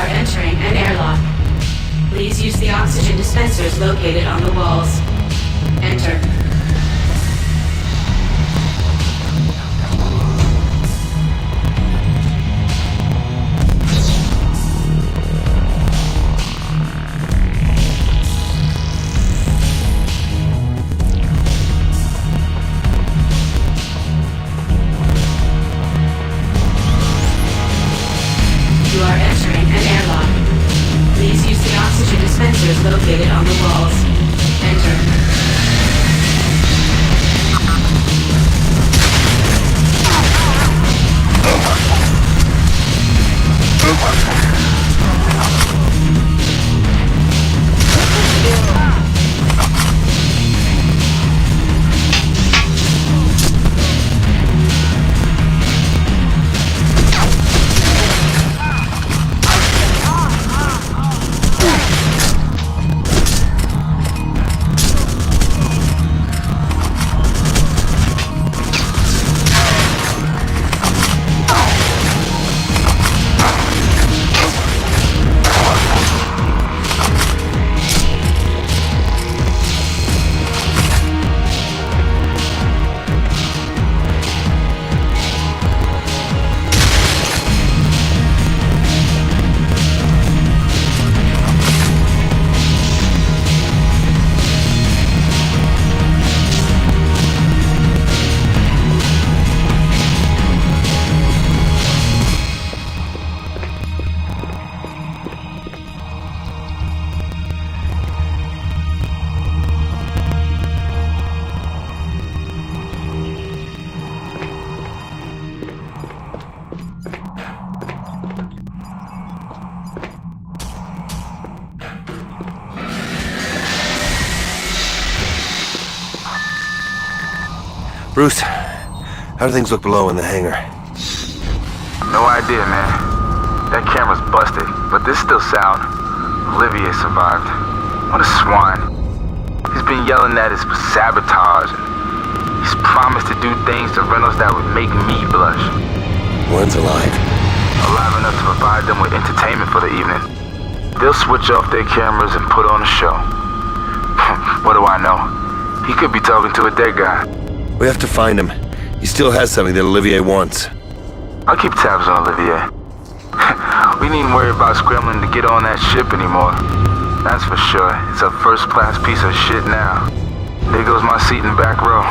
are entering an airlock. Please use the oxygen dispensers located on the walls. Enter. You are entering an airlock. Please use the oxygen dispensers located on the walls. Enter. Bruce, how do things look below in the hangar? No idea, man. That camera's busted, but this still sound. Olivier survived. What a swine. He's been yelling at us for sabotage. He's promised to do things to Reynolds that would make me blush. Warren's alive. Alive enough to provide them with entertainment for the evening. They'll switch off their cameras and put on a show. What do I know? He could be talking to a dead guy. We have to find him. He still has something that Olivier wants. I'll keep tabs on Olivier. We needn't worry about scrambling to get on that ship anymore. That's for sure. It's a first-class piece of shit now. There goes my seat in the back row.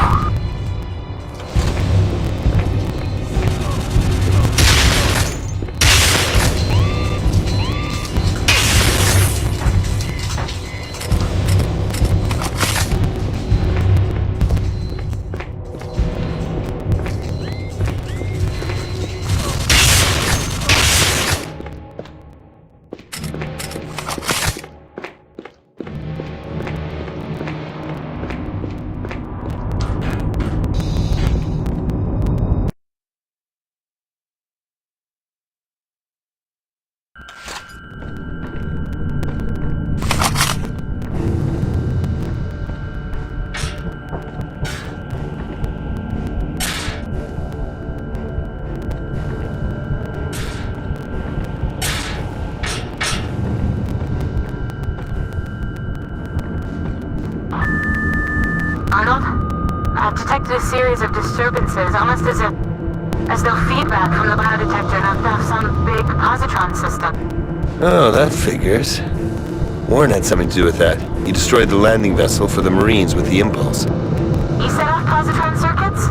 Arnold? I've detected a series of disturbances, almost as though feedback from the biodetector knocked off some big positron system. Oh, that figures. Warren had something to do with that. He destroyed the landing vessel for the Marines with the impulse. He set off positron circuits?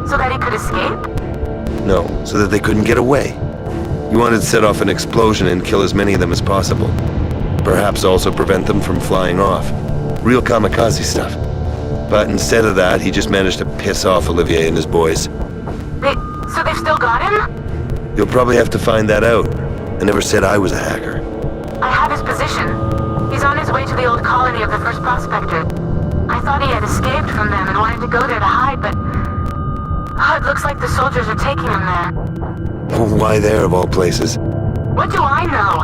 So that he could escape? No, so that they couldn't get away. He wanted to set off an explosion and kill as many of them as possible. Perhaps also prevent them from flying off. Real kamikaze stuff. But instead of that, he just managed to piss off Olivier and his boys. So they've still got him? You'll probably have to find that out. I never said I was a hacker. I have his position. He's on his way to the old colony of the first prospector. I thought he had escaped from them and wanted to go there to hide, but... it looks like the soldiers are taking him there. Why there, of all places? What do I know?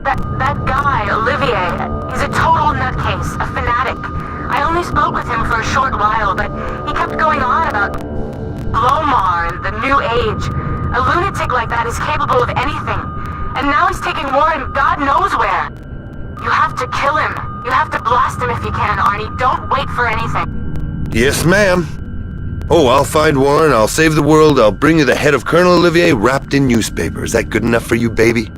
That guy, Olivier, he's a total nutcase, a fanatic. I only spoke with him for a short while, but he kept going on about Glomar and the New Age. A lunatic like that is capable of anything. And now he's taking Warren God knows where. You have to kill him. You have to blast him if you can, Arnie. Don't wait for anything. Yes, ma'am. Oh, I'll find Warren, I'll save the world, I'll bring you the head of Colonel Olivier wrapped in newspaper. Is that good enough for you, baby?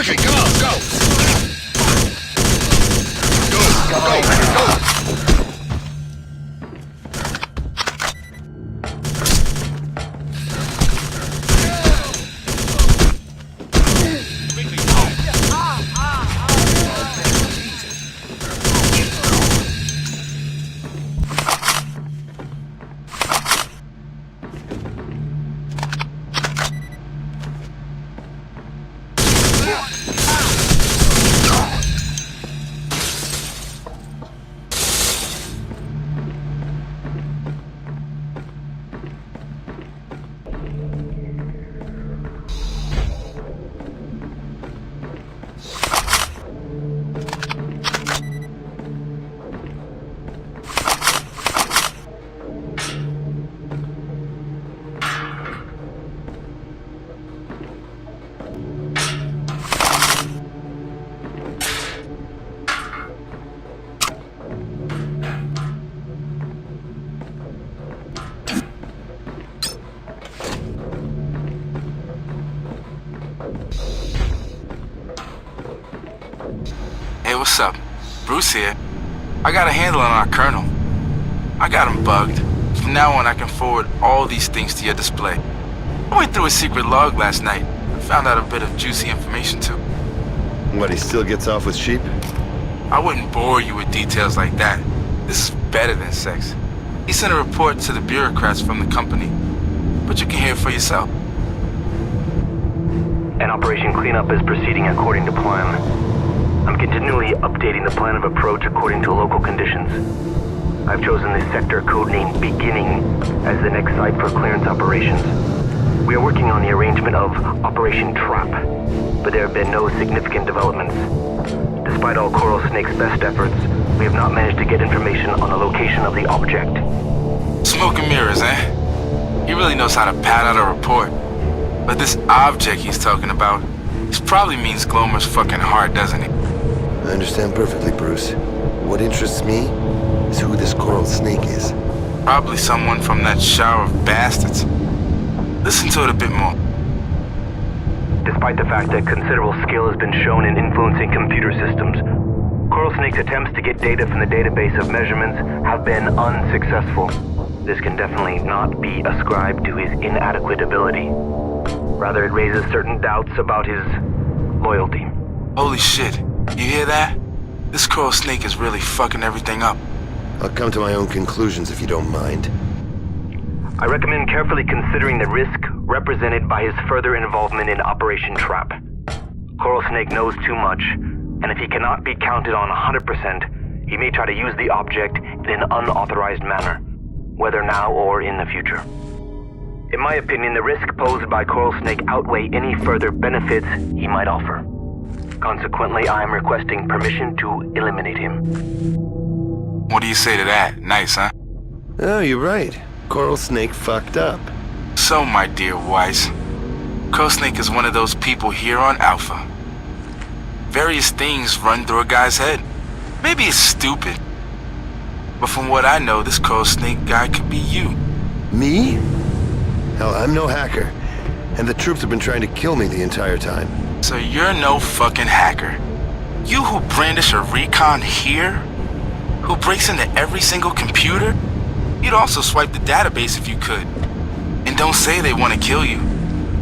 Quickly, come on, go! Go! Hey, what's up? Bruce here. I got a handle on our colonel. I got him bugged. From now on, I can forward all these things to your display. I went through a secret log last night. I found out a bit of juicy information, too. What, he still gets off with sheep? I wouldn't bore you with details like that. This is better than sex. He sent a report to the bureaucrats from the company. But you can hear it for yourself. And Operation Cleanup is proceeding according to plan. I'm continually updating the plan of approach according to local conditions. I've chosen the sector codenamed Beginning as the next site for clearance operations. We are working on the arrangement of Operation Trap, but there have been no significant developments. Despite all Coral Snake's best efforts, we have not managed to get information on the location of the object. Smoke and mirrors, eh? He really knows how to pad out a report. But this object he's talking about, this probably means Glomer's fucking heart, doesn't it? I understand perfectly, Bruce. What interests me is who this Coral Snake is. Probably someone from that shower of bastards. Listen to it a bit more. Despite the fact that considerable skill has been shown in influencing computer systems, Coral Snake's attempts to get data from the database of measurements have been unsuccessful. This can definitely not be ascribed to his inadequate ability. Rather, it raises certain doubts about his loyalty. Holy shit, you hear that? This Coral Snake is really fucking everything up. I'll come to my own conclusions if you don't mind. I recommend carefully considering the risk represented by his further involvement in Operation Trap. Coral Snake knows too much, and if he cannot be counted on 100%, he may try to use the object in an unauthorized manner, whether now or in the future. In my opinion, the risk posed by Coral Snake outweigh any further benefits he might offer. Consequently, I am requesting permission to eliminate him. What do you say to that? Nice, huh? Oh, you're right. Coral Snake fucked up. So, my dear Weiss, Coral Snake is one of those people here on Alpha. Various things run through a guy's head. Maybe it's stupid. But from what I know, this Coral Snake guy could be you. Me? Hell, I'm no hacker. And the troops have been trying to kill me the entire time. So you're no fucking hacker. You who brandish a recon here? Who breaks into every single computer? You'd also swipe the database if you could. And don't say they want to kill you.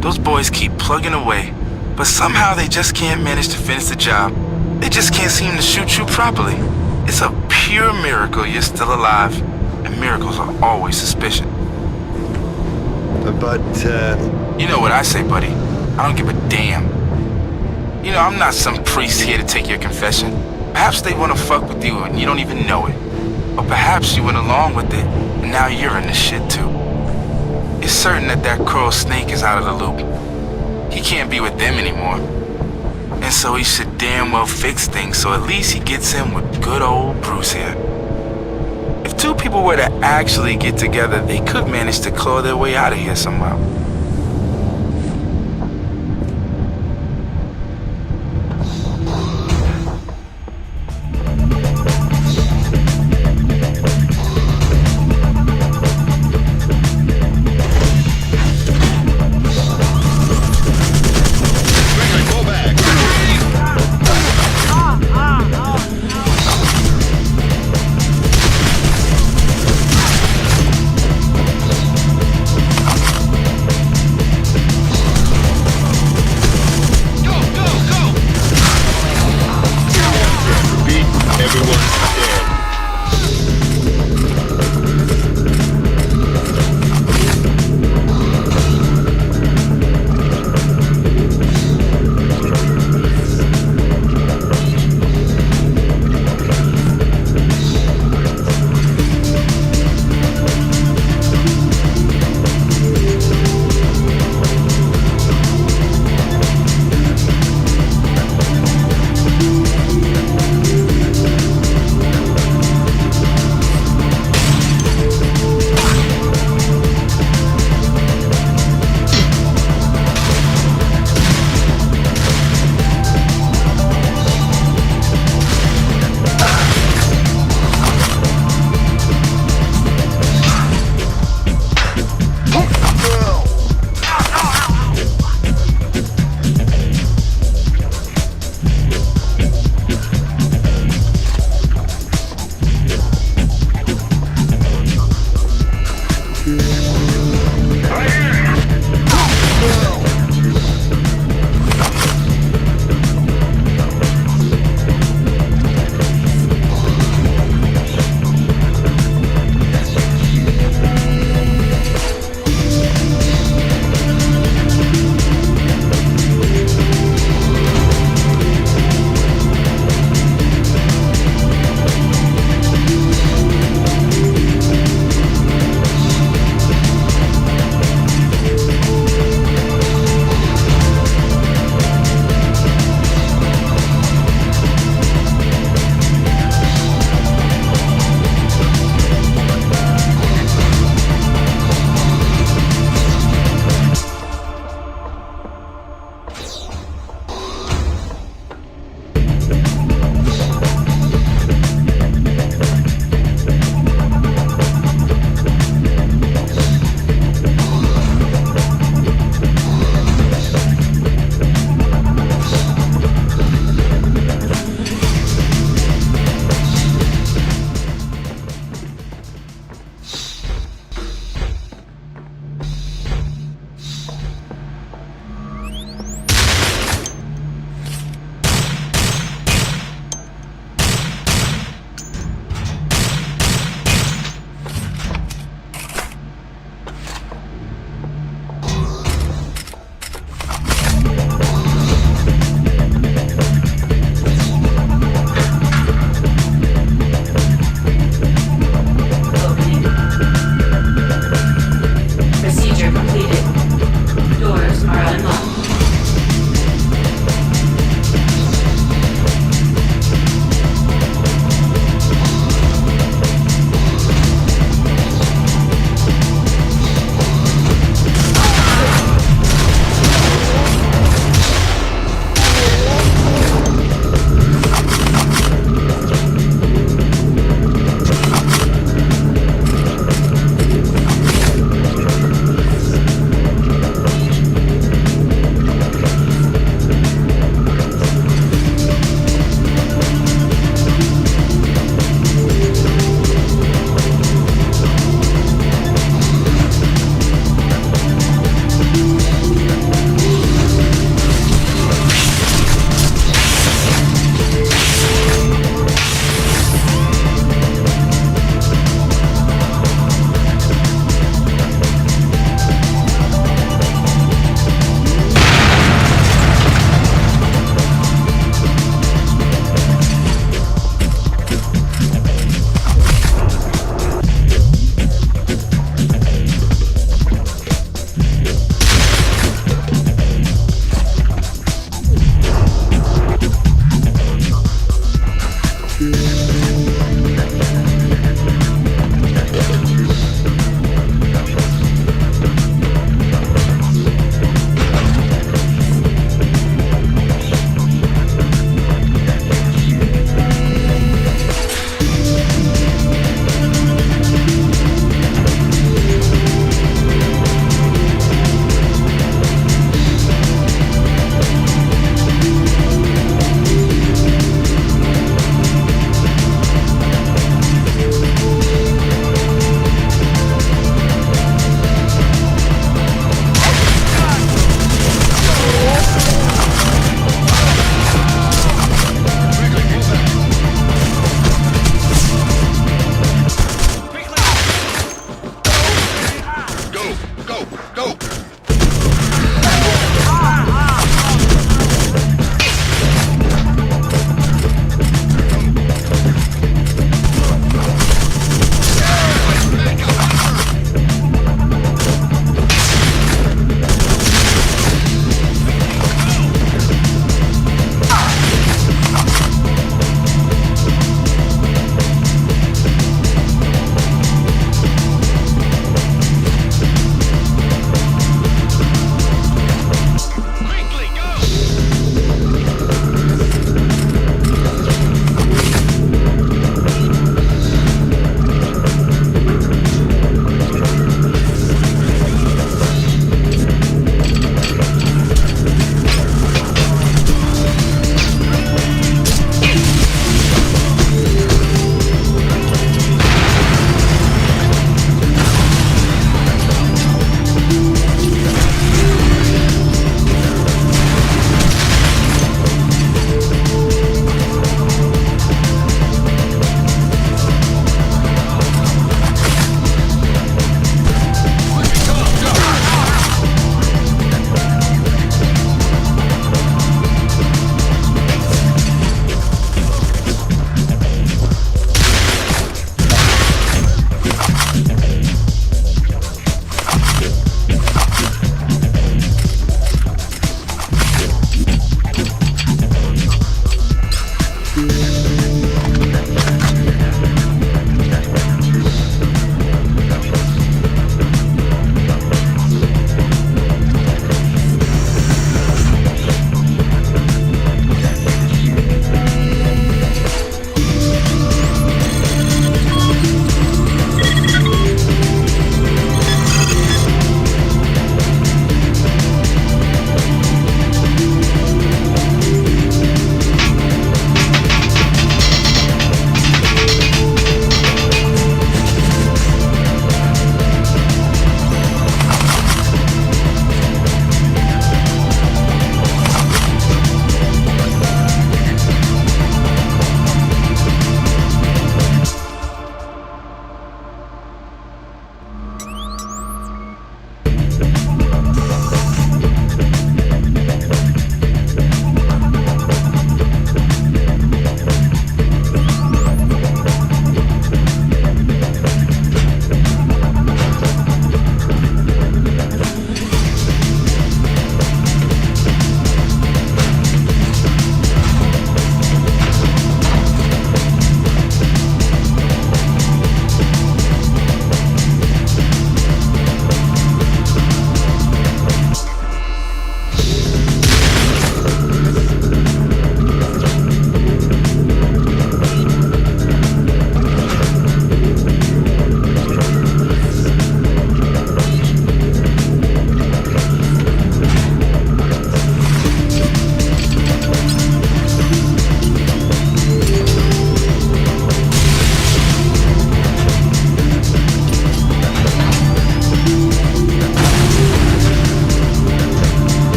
Those boys keep plugging away, but somehow they just can't manage to finish the job. They just can't seem to shoot you properly. It's a pure miracle you're still alive, and miracles are always suspicious. But, You know what I say, buddy. I don't give a damn. You know, I'm not some priest here to take your confession. Perhaps they want to fuck with you and you don't even know it. Or perhaps you went along with it, and now you're in the shit too. It's certain that that Coral Snake is out of the loop. He can't be with them anymore. And so he should damn well fix things, so at least he gets in with good old Bruce here. If two people were to actually get together, they could manage to claw their way out of here somehow. Quickly, go back!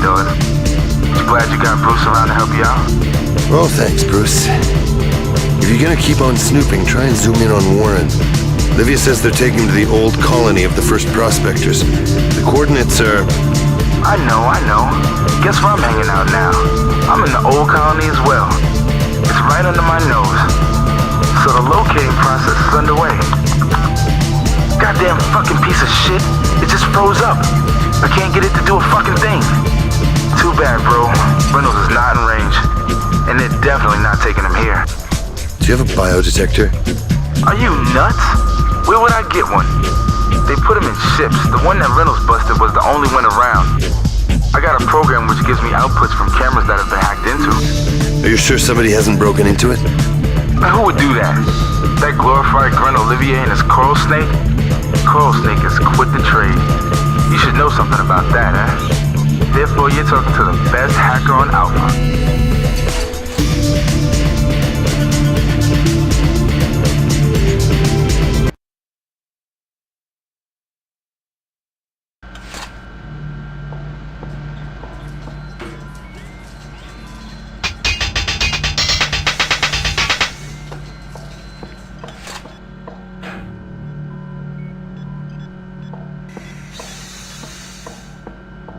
dog. Glad you got Bruce around to help you out. Oh, thanks, Bruce. If you're gonna keep on snooping, try and zoom in on Warren. Livia says they're taking him to the old colony of the first prospectors. The coordinates are... I know. Guess where I'm hanging out now? I'm in the old colony as well. It's right under my nose. So the locating process is underway. Goddamn fucking piece of shit. It just froze up. I can't get it to do a fucking thing. Too bad, bro. Reynolds is not in range. And they're definitely not taking him here. Do you have a biodetector? Are you nuts? Where would I get one? They put them in ships. The one that Reynolds busted was the only one around. I got a program which gives me outputs from cameras that have been hacked into. Are you sure somebody hasn't broken into it? Now who would do that? That glorified Grunt Olivier and his coral snake? Coral snake has quit the trade. You should know something about that, eh? Therefore, you're talking to the best hacker on Alpha.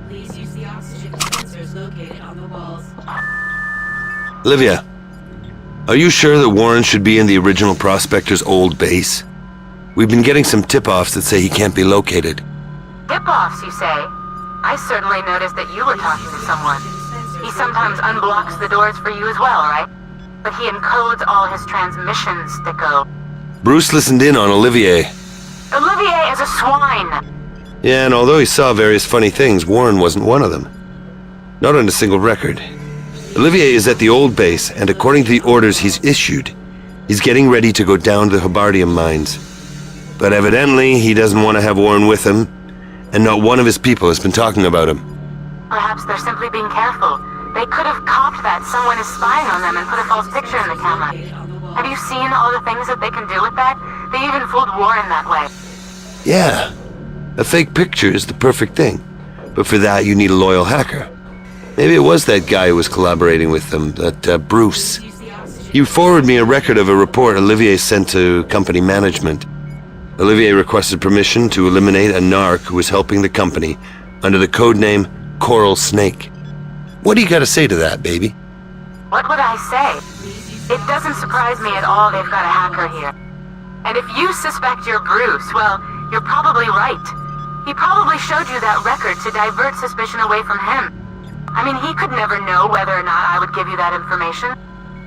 Please use the oxygen dispensers located on the walls. Livia, are you sure that Warren should be in the original prospector's old base? We've been getting some tip-offs that say he can't be located. Tip-offs, you say? I certainly noticed that you were talking to someone. He sometimes unblocks the doors for you as well, right? But he encodes all his transmissions, Dicko. Bruce listened in on Olivier. Olivier is a swine! Yeah, and although he saw various funny things, Warren wasn't one of them. Not on a single record. Olivier is at the old base, and according to the orders he's issued, he's getting ready to go down to the Hibardium mines. But evidently, he doesn't want to have Warren with him, and not one of his people has been talking about him. Perhaps they're simply being careful. They could have copped that someone is spying on them and put a false picture in the camera. Have you seen all the things that they can do with that? They even fooled Warren that way. Yeah. A fake picture is the perfect thing. But for that, you need a loyal hacker. Maybe it was that guy who was collaborating with them, that Bruce. You forwarded me a record of a report Olivier sent to company management. Olivier requested permission to eliminate a narc who was helping the company under the codename Coral Snake. What do you got to say to that, baby? What would I say? It doesn't surprise me at all they've got a hacker here. And if you suspect you're Bruce, well, you're probably right. He probably showed you that record to divert suspicion away from him. I mean, he could never know whether or not I would give you that information.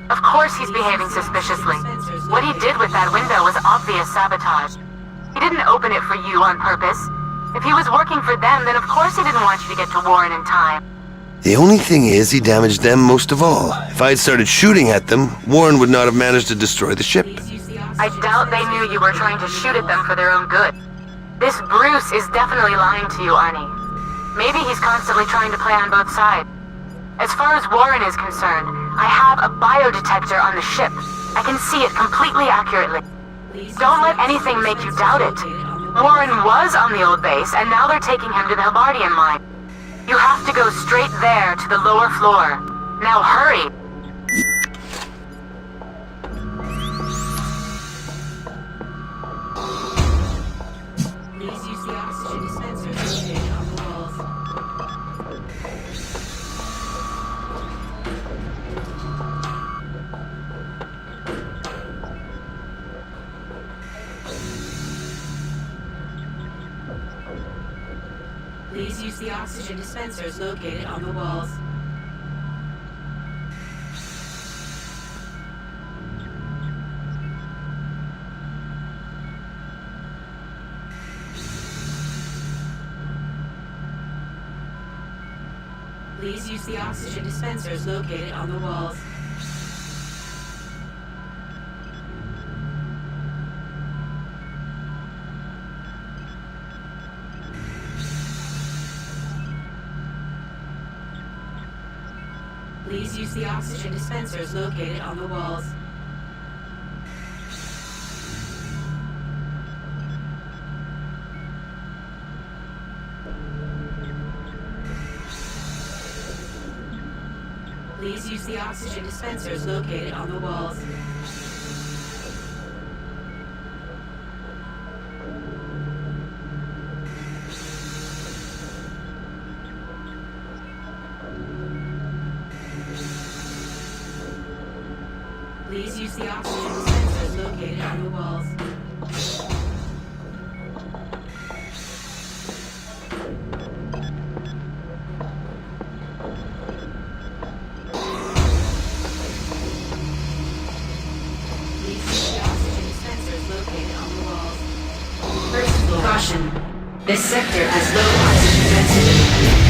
Of course he's behaving suspiciously. What he did with that window was obvious sabotage. He didn't open it for you on purpose. If he was working for them, then of course he didn't want you to get to Warren in time. The only thing is, he damaged them most of all. If I had started shooting at them, Warren would not have managed to destroy the ship. I doubt they knew you were trying to shoot at them for their own good. This Bruce is definitely lying to you, Arnie. Maybe he's constantly trying to play on both sides. As far as Warren is concerned, I have a biodetector on the ship. I can see it completely accurately. Don't let anything make you doubt it. Warren was on the old base, and now they're taking him to the Hibardium mine. You have to go straight there to the lower floor. Now hurry! Please use the oxygen dispensers located on the walls. Please use the oxygen dispensers located on the walls. Please use the oxygen dispensers located on the walls. Please use the oxygen dispensers located on the walls. Please use the oxygen dispensers located on the walls. Please use the oxygen dispensers located on the walls. Please use the oxygen dispensers located on the walls. First caution. This sector has low oxygen density.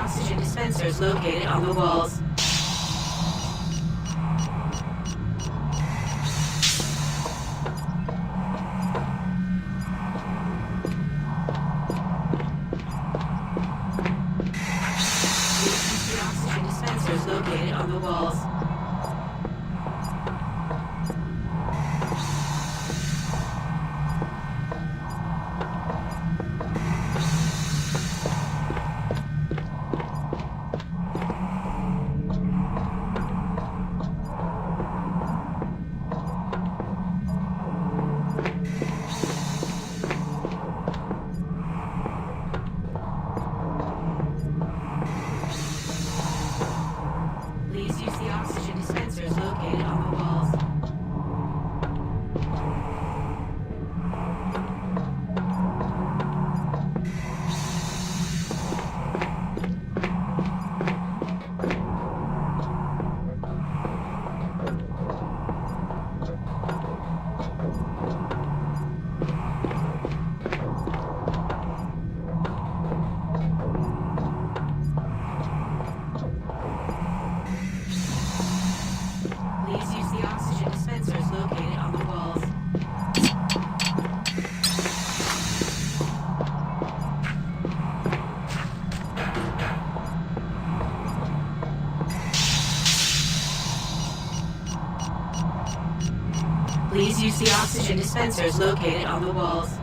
oxygen dispensers located on the walls. The oxygen dispensers located on the walls. Please use the oxygen dispensers located on the walls. Please use the oxygen dispensers located on the walls. Please use the oxygen dispensers located on the walls.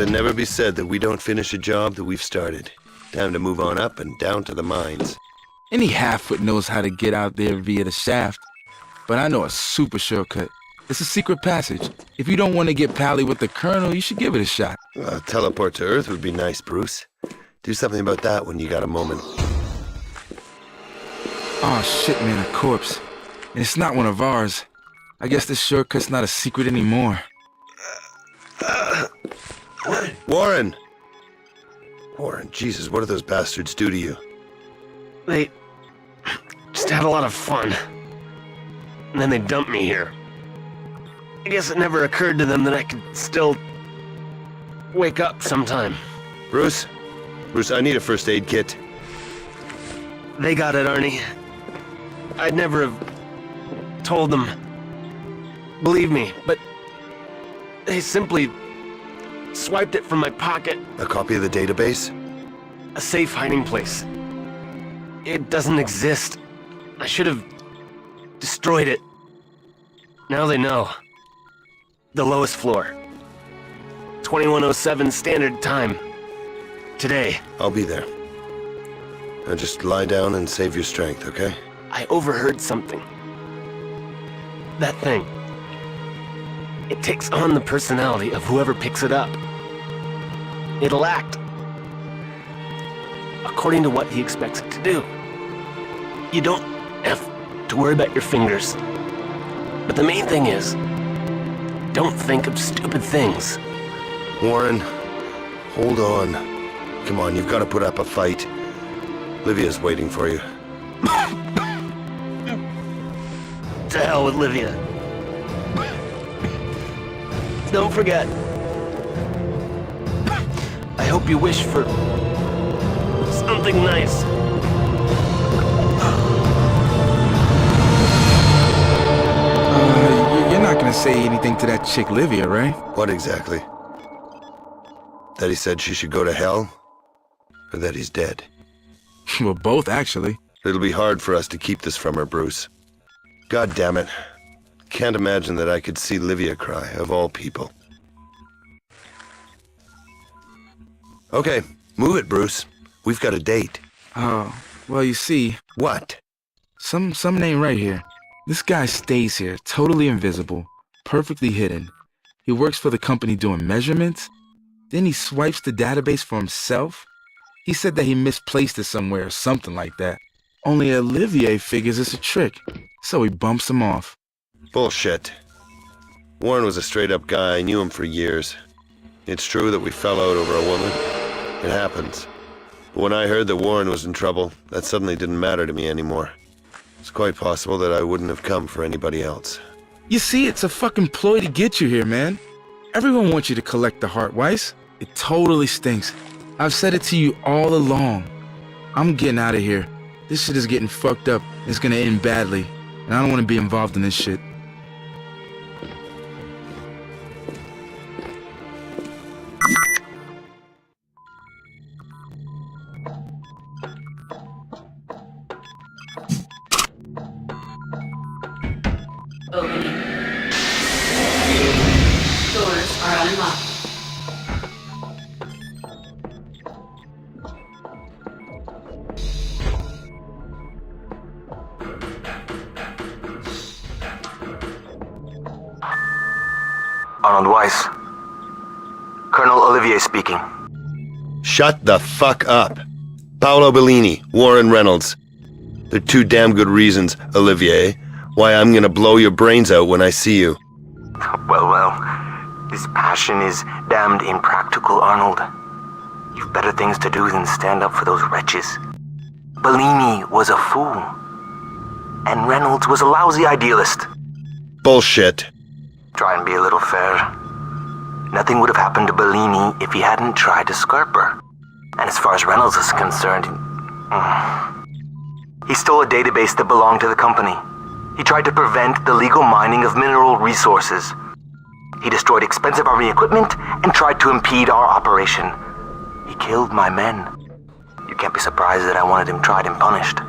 it never be said that we don't finish a job that we've started. Time to move on up and down to the mines. Any half-foot knows how to get out there via the shaft. But I know a super shortcut. It's a secret passage. If you don't want to get pally with the Colonel, you should give it a shot. Teleport to Earth would be nice, Bruce. Do something about that when you got a moment. Oh shit, man, a corpse. And it's not one of ours. I guess this shortcut's not a secret anymore. Warren! Warren, Jesus, what did those bastards do to you? They just had a lot of fun. And then they dumped me here. I guess it never occurred to them that I could still wake up sometime. Bruce? Bruce, I need a first aid kit. They got it, Arnie. I'd never have told them. Believe me, but they simply swiped it from my pocket. A copy of the database? A safe hiding place. It doesn't exist. I should have destroyed it. Now they know. The lowest floor. 2107 standard time. Today. I'll be there. Now just lie down and save your strength, okay? I overheard something. That thing. It takes on the personality of whoever picks it up. It'll act according to what he expects it to do. You don't have to worry about your fingers. But the main thing is, don't think of stupid things. Warren, hold on. Come on, you've got to put up a fight. Livia's waiting for you. To hell with Livia. Don't forget. I hope you wish for something nice. You're not gonna say anything to that chick Livia, right? What exactly? That he said she should go to hell? Or that he's dead? Well, both, actually. It'll be hard for us to keep this from her, Bruce. God damn it. Can't imagine that I could see Livia cry, of all people. Okay, move it, Bruce. We've got a date. Oh, well, you see, What? some name right here. This guy stays here, totally invisible, perfectly hidden. He works for the company doing measurements. Then he swipes the database for himself. He said that he misplaced it somewhere or something like that. Only Olivier figures it's a trick, so he bumps him off. Bullshit. Warren was a straight-up guy. I knew him for years. It's true that we fell out over a woman. It happens. But when I heard that Warren was in trouble, that suddenly didn't matter to me anymore. It's quite possible that I wouldn't have come for anybody else. You see, it's a fucking ploy to get you here, man. Everyone wants you to collect the heart, Weiss. It totally stinks. I've said it to you all along. I'm getting out of here. This shit is getting fucked up. It's gonna end badly. And I don't want to be involved in this shit. Opening. Doors are unlocked. Arnold Weiss. Colonel Olivier speaking. Shut the fuck up. Paolo Bellini, Warren Reynolds. They're two damn good reasons, Olivier, why I'm gonna blow your brains out when I see you. Well, this passion is damned impractical, Arnold. You've better things to do than stand up for those wretches. Bellini was a fool. And Reynolds was a lousy idealist. Bullshit. Try and be a little fair. Nothing would have happened to Bellini if he hadn't tried to scarp her. And as far as Reynolds is concerned, he stole a database that belonged to the company. He tried to prevent the legal mining of mineral resources. He destroyed expensive army equipment and tried to impede our operation. He killed my men. You can't be surprised that I wanted him tried and punished.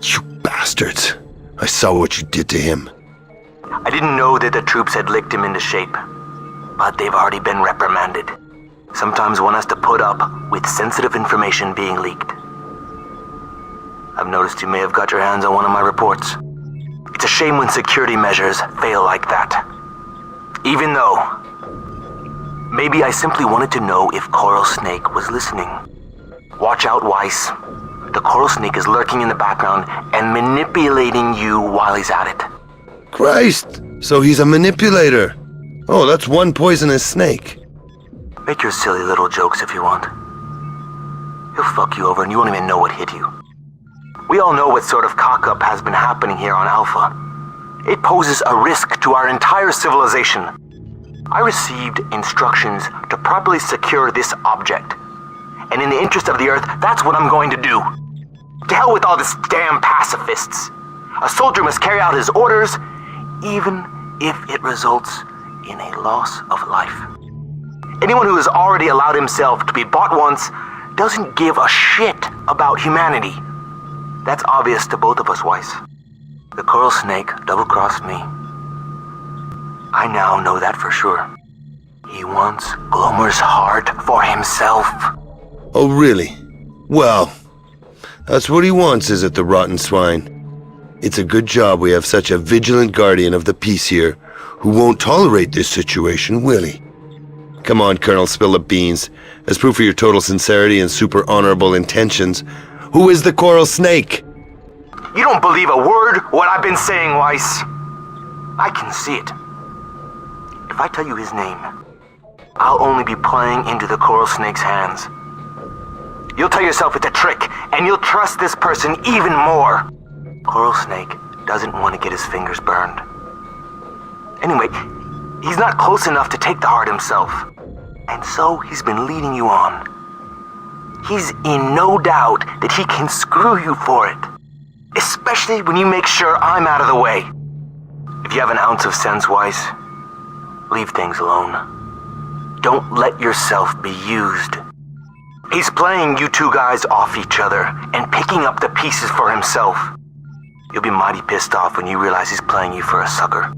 You bastards. I saw what you did to him. I didn't know that the troops had licked him into shape, but they've already been reprimanded. Sometimes one has to put up with sensitive information being leaked. I've noticed you may have got your hands on one of my reports. It's a shame when security measures fail like that. Even though, maybe I simply wanted to know if Coral Snake was listening. Watch out, Weiss. The Coral Snake is lurking in the background and manipulating you while he's at it. Christ! So he's a manipulator. Oh, that's one poisonous snake. Make your silly little jokes if you want. He'll fuck you over and you won't even know what hit you. We all know what sort of cock-up has been happening here on Alpha. It poses a risk to our entire civilization. I received instructions to properly secure this object. And in the interest of the Earth, that's what I'm going to do. To hell with all this damn pacifists. A soldier must carry out his orders, even if it results in a loss of life. Anyone who has already allowed himself to be bought once doesn't give a shit about humanity. That's obvious to both of us, Weiss. The Coral Snake double-crossed me. I now know that for sure. He wants Glomer's heart for himself. Oh, really? Well, that's what he wants, is it, the rotten swine? It's a good job we have such a vigilant guardian of the peace here, who won't tolerate this situation, will he? Come on, Colonel, spill the beans. As proof of your total sincerity and super honorable intentions, who is the Coral Snake? You don't believe a word what I've been saying, Weiss. I can see it. If I tell you his name, I'll only be playing into the Coral Snake's hands. You'll tell yourself it's a trick, and you'll trust this person even more. Coral Snake doesn't want to get his fingers burned. Anyway, he's not close enough to take the heart himself. And so he's been leading you on. He's in no doubt that he can screw you for it. Especially when you make sure I'm out of the way. If you have an ounce of sense, Weiss, leave things alone. Don't let yourself be used. He's playing you two guys off each other and picking up the pieces for himself. You'll be mighty pissed off when you realize he's playing you for a sucker.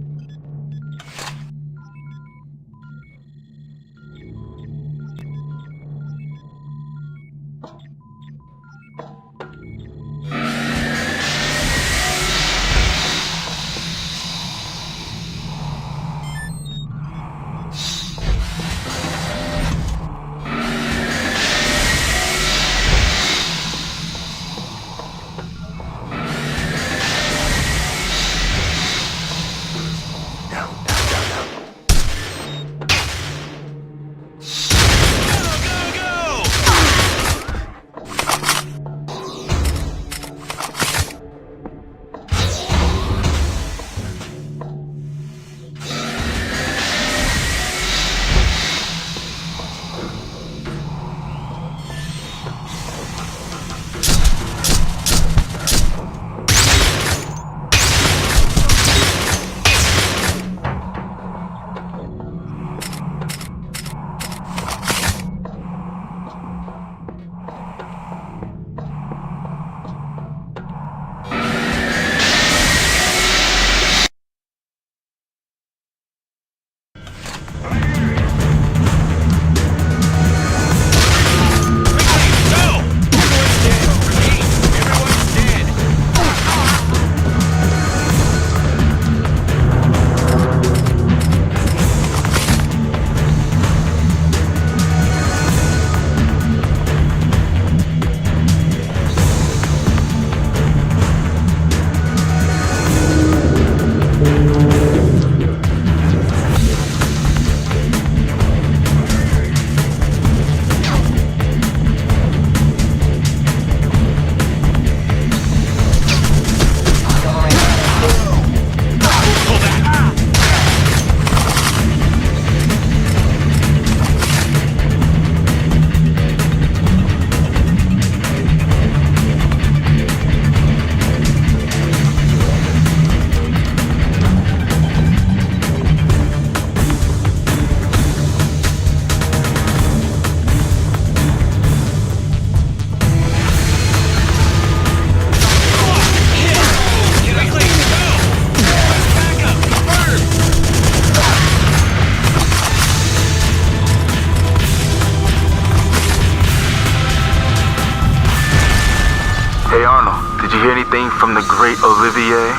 anything from the great Olivier?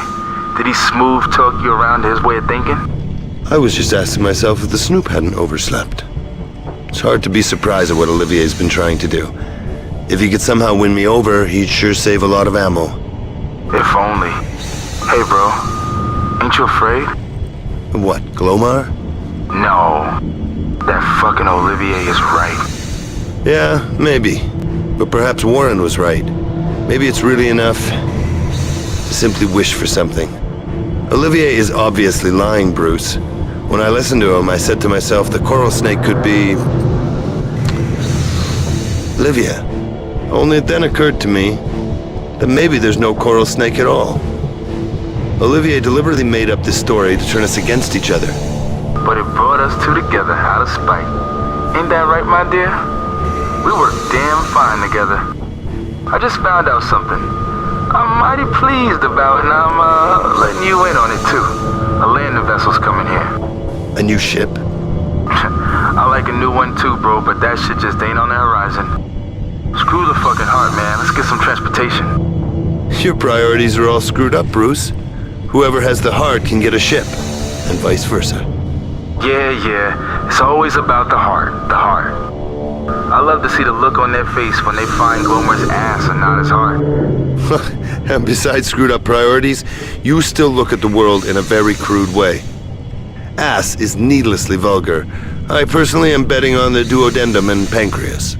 Did he smooth talk you around his way of thinking? I was just asking myself if the Snoop hadn't overslept. It's hard to be surprised at what Olivier's been trying to do. If he could somehow win me over, he'd sure save a lot of ammo. If only. Hey, bro. Ain't you afraid? What, Glomar? No. That fucking Olivier is right. Yeah, maybe. But perhaps Warren was right. Maybe it's really enough to simply wish for something. Olivier is obviously lying, Bruce. When I listened to him, I said to myself the coral snake could be... Olivia. Only it then occurred to me that maybe there's no coral snake at all. Olivier deliberately made up this story to turn us against each other. But it brought us two together out of spite. Ain't that right, my dear? We work damn fine together. I just found out something I'm mighty pleased about, and I'm letting you in on it too. A landing vessel's coming here. A new ship? I like a new one too, bro, but that shit just ain't on the horizon. Screw the fucking heart, man. Let's get some transportation. Your priorities are all screwed up, Bruce. Whoever has the heart can get a ship, and vice versa. Yeah. It's always about the heart. The heart. I love to see the look on their face when they find Glomer's ass and not his heart. And besides screwed up priorities, you still look at the world in a very crude way. Ass is needlessly vulgar. I personally am betting on the duodenum and pancreas.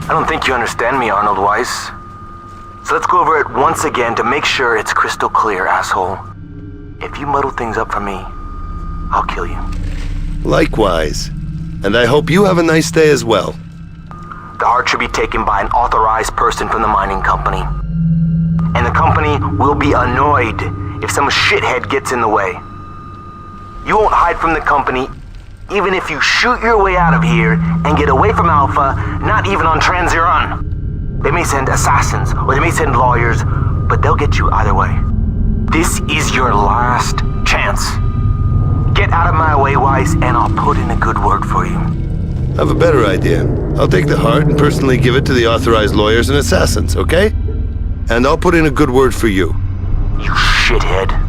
I don't think you understand me, Arnold Weiss. So let's go over it once again to make sure it's crystal clear, asshole. If you muddle things up for me, I'll kill you. Likewise. And I hope you have a nice day as well. The heart should be taken by an authorized person from the mining company. And the company will be annoyed if some shithead gets in the way. You won't hide from the company even if you shoot your way out of here and get away from Alpha, not even on Transiron. They may send assassins or they may send lawyers, but they'll get you either way. This is your last chance. Get out of my way, Weiss, and I'll put in a good word for you. I have a better idea. I'll take the heart and personally give it to the authorized lawyers and assassins, okay? And I'll put in a good word for you. You shithead.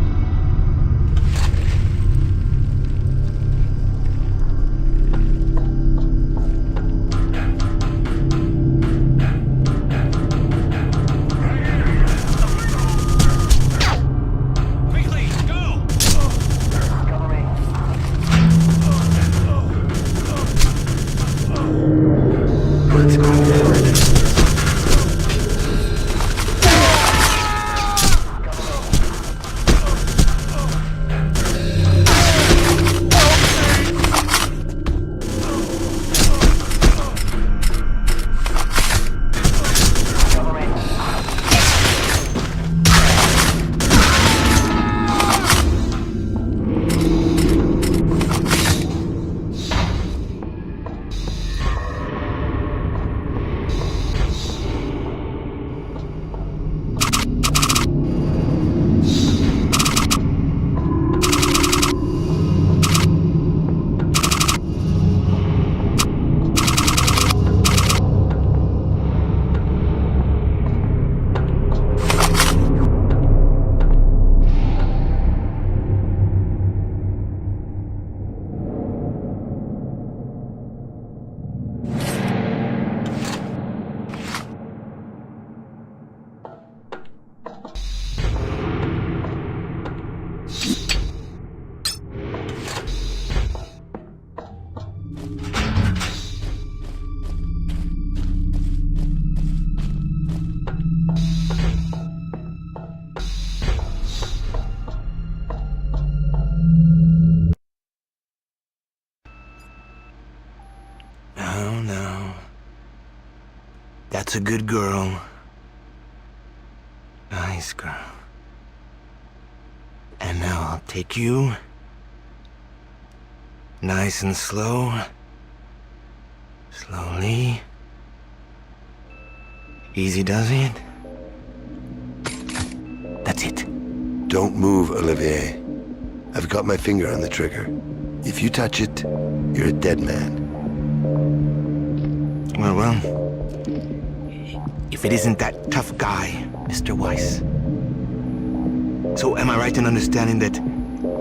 That's a good girl. Nice girl. And now I'll take you. Nice and slow. Slowly. Easy does it. That's it. Don't move, Olivier. I've got my finger on the trigger. If you touch it, you're a dead man. Well. If it isn't that tough guy, Mr. Weiss. So am I right in understanding that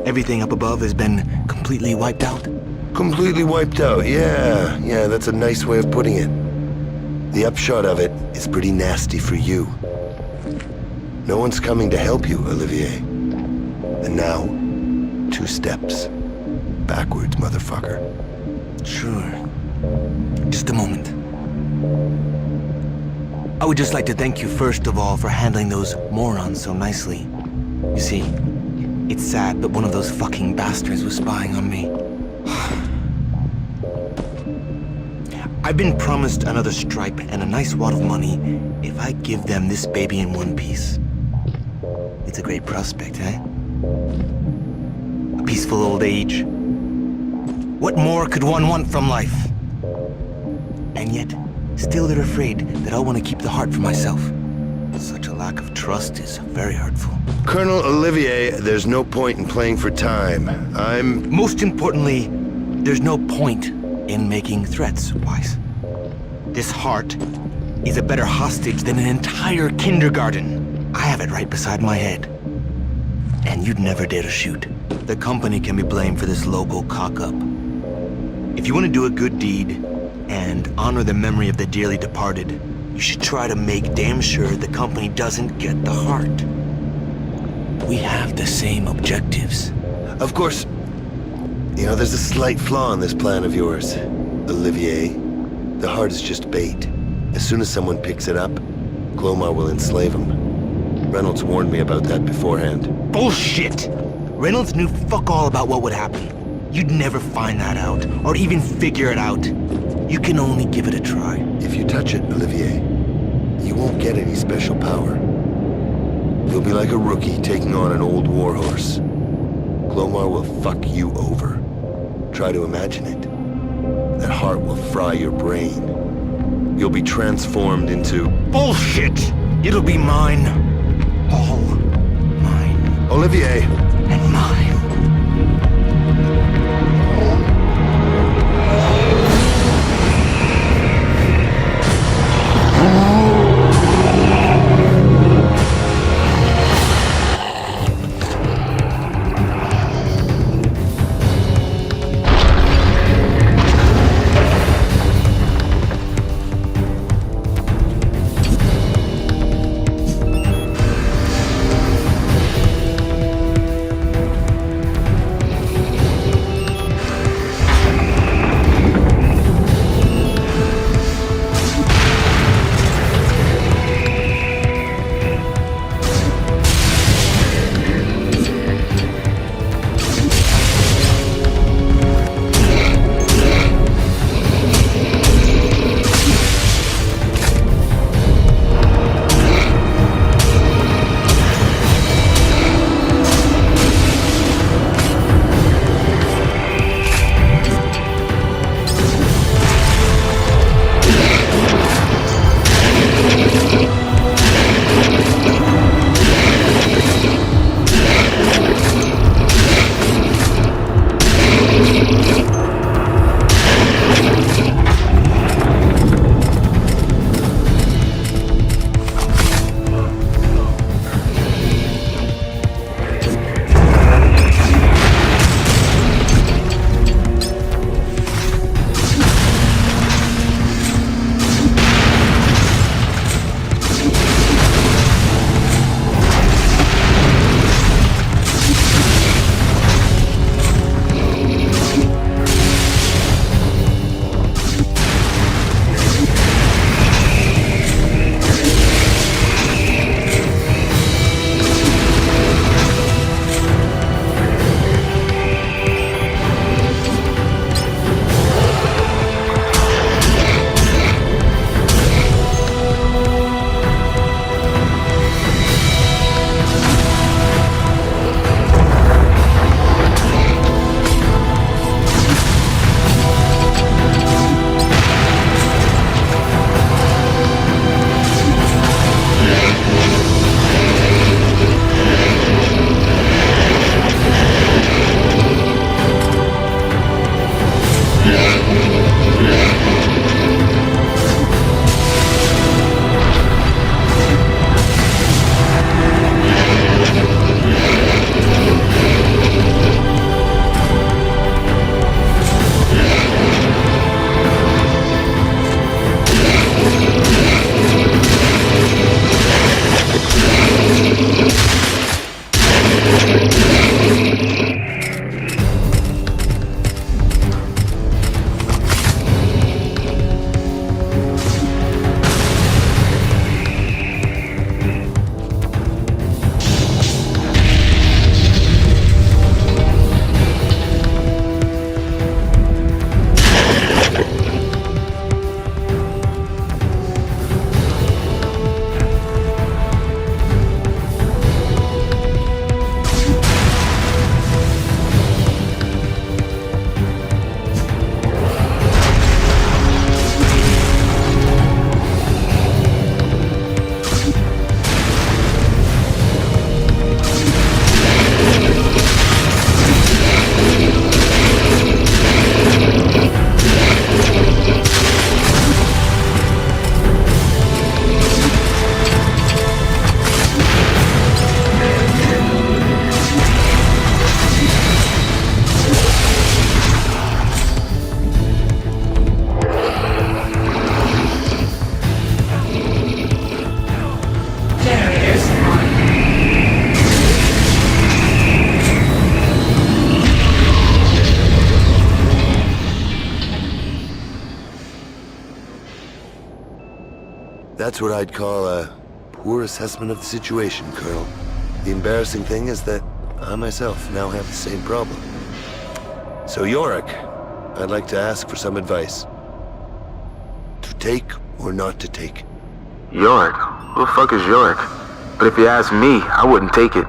everything up above has been completely wiped out? Completely wiped out, yeah. Yeah, that's a nice way of putting it. The upshot of it is pretty nasty for you. No one's coming to help you, Olivier. And now, 2 steps. Backwards, motherfucker. Sure. Just a moment. I would just like to thank you first of all for handling those morons so nicely. You see, it's sad, but one of those fucking bastards was spying on me. I've been promised another stripe and a nice wad of money if I give them this baby in one piece. It's a great prospect, eh? A peaceful old age. What more could one want from life? And yet, still they're afraid that I'll want to keep the heart for myself. Such a lack of trust is very hurtful. Colonel Olivier, there's no point in playing for time. Most importantly, there's no point in making threats, Weiss. This heart is a better hostage than an entire kindergarten. I have it right beside my head. And you'd never dare to shoot. The company can be blamed for this local cock-up. If you want to do a good deed, and honor the memory of the dearly departed, you should try to make damn sure the company doesn't get the heart. We have the same objectives. Of course, you know, there's a slight flaw in this plan of yours, Olivier. The heart is just bait. As soon as someone picks it up, Glomar will enslave him. Reynolds warned me about that beforehand. Bullshit! Reynolds knew fuck all about what would happen. You'd never find that out, or even figure it out. You can only give it a try. If you touch it, Olivier, you won't get any special power. You'll be like a rookie taking on an old warhorse. Glomar will fuck you over. Try to imagine it. That heart will fry your brain. You'll be transformed into... Bullshit! It'll be mine. All mine. Olivier! And mine. That's what I'd call a poor assessment of the situation, Colonel. The embarrassing thing is that I myself now have the same problem. So Yorick, I'd like to ask for some advice. To take or not to take? Yorick? Who the fuck is Yorick? But if you ask me, I wouldn't take it.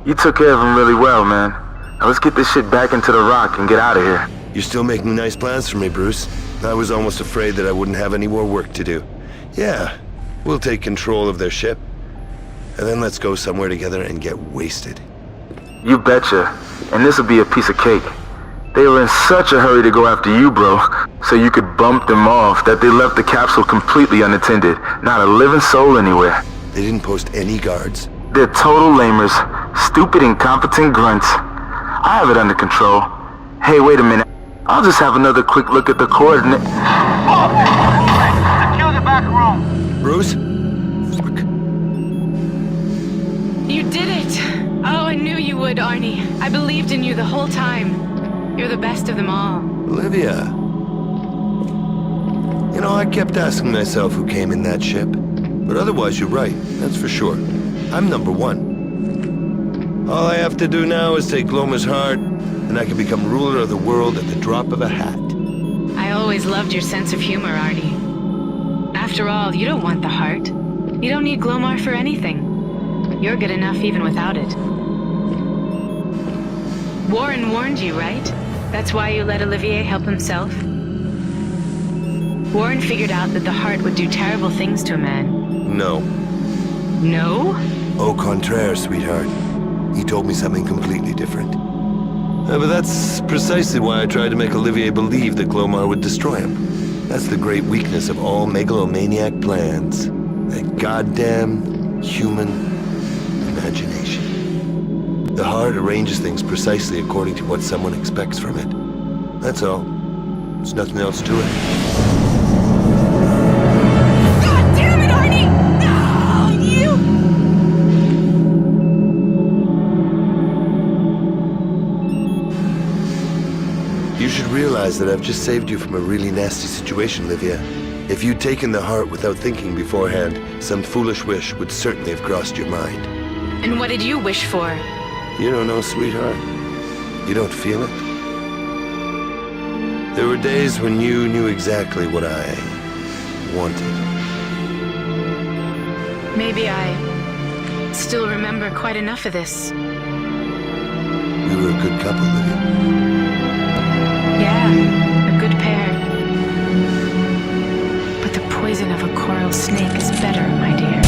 You took care of him really well, man. Now let's get this shit back into the rock and get out of here. You're still making nice plans for me, Bruce. I was almost afraid that I wouldn't have any more work to do. Yeah, we'll take control of their ship. And then let's go somewhere together and get wasted. You betcha. And this'll be a piece of cake. They were in such a hurry to go after you, bro, so you could bump them off, that they left the capsule completely unattended. Not a living soul anywhere. They didn't post any guards. They're total lamers. Stupid, incompetent grunts. I have it under control. Hey, wait a minute. I'll just have another quick look at the coordinate. Secure the back room. Bruce? Fuck. You did it! Oh, I knew you would, Arnie. I believed in you the whole time. You're the best of them all. Olivia. You know, I kept asking myself who came in that ship. But otherwise, you're right. That's for sure. I'm number one. All I have to do now is take Loma's heart, and I can become ruler of the world at the drop of a hat. I always loved your sense of humor, Arnie. After all, you don't want the heart. You don't need Glomar for anything. You're good enough even without it. Warren warned you, right? That's why you let Olivier help himself? Warren figured out that the heart would do terrible things to a man. No. No? Au contraire, sweetheart. He told me something completely different. But that's precisely why I tried to make Olivier believe that Glomar would destroy him. That's the great weakness of all megalomaniac plans. That goddamn human imagination. The heart arranges things precisely according to what someone expects from it. That's all. There's nothing else to it. God damn it, Arnie! No, you! You should realize that I've just saved you from a really nasty situation, Livia. If you'd taken the heart without thinking beforehand, some foolish wish would certainly have crossed your mind. And what did you wish for? You don't know, sweetheart. You don't feel it. There were days when you knew exactly what I wanted. Maybe I still remember quite enough of this. We were a good couple, Livia. Yeah, a good pair. But the poison of a coral snake is better, my dear.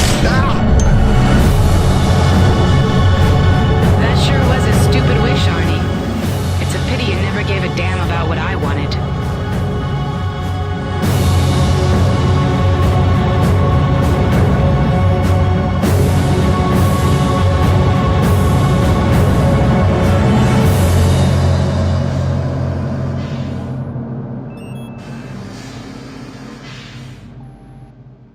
That sure was a stupid wish, Arnie. It's a pity you never gave a damn about what I wanted.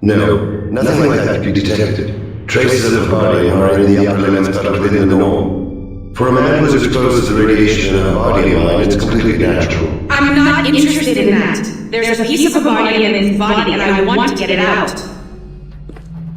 No, nothing like that could be detected. Traces of body are in the upper limits but within the norm. For a man who was exposed to the radiation in a body of mine, it's completely natural. I'm not interested in that. There's a piece of a body in his body and I want to get it out.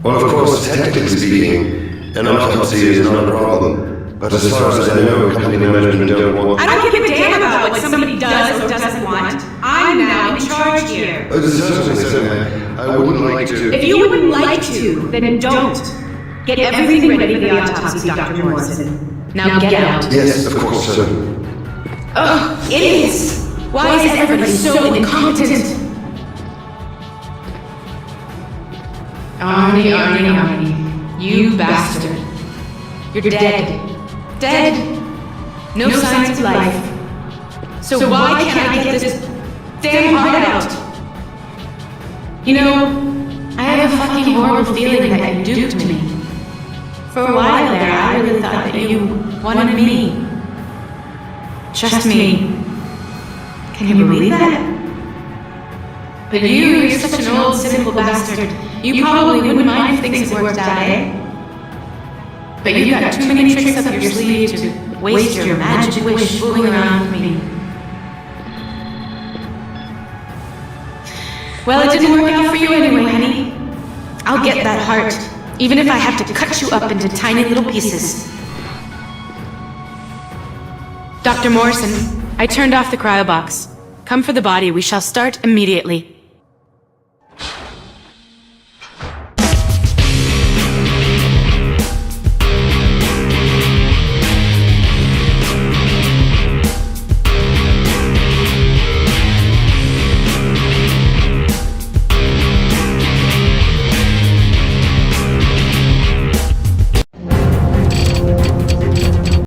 Well, of course, technically speaking, an autopsy is not a problem. But as far as I know, company management don't want... I don't give a damn about what somebody does or doesn't want. I'm now in charge here. Certainly. I wouldn't like to... If you wouldn't like to, then don't. Get everything ready for the autopsy, Dr. Morrison. Now get out. Yes, of course, sir. Ugh, idiots! Why is everybody so incompetent? Arnie, you bastard. You're dead. Dead. No signs of life. So why can't I get this damn heart out? You know, I have a fucking horrible feeling that you duped me. For a while there, I really thought that you wanted me. Just me. Can you believe that? But you're such an old, cynical bastard. You probably wouldn't mind if things had worked out, eh? But you've got too many tricks up your sleeve to waste your magic wish fooling around with me. Well, it didn't work out for you anyway, honey. I'll get that heart, even if I have to cut you up into tiny little pieces. Dr. Morrison, I turned off the cryobox. Come for the body, we shall start immediately.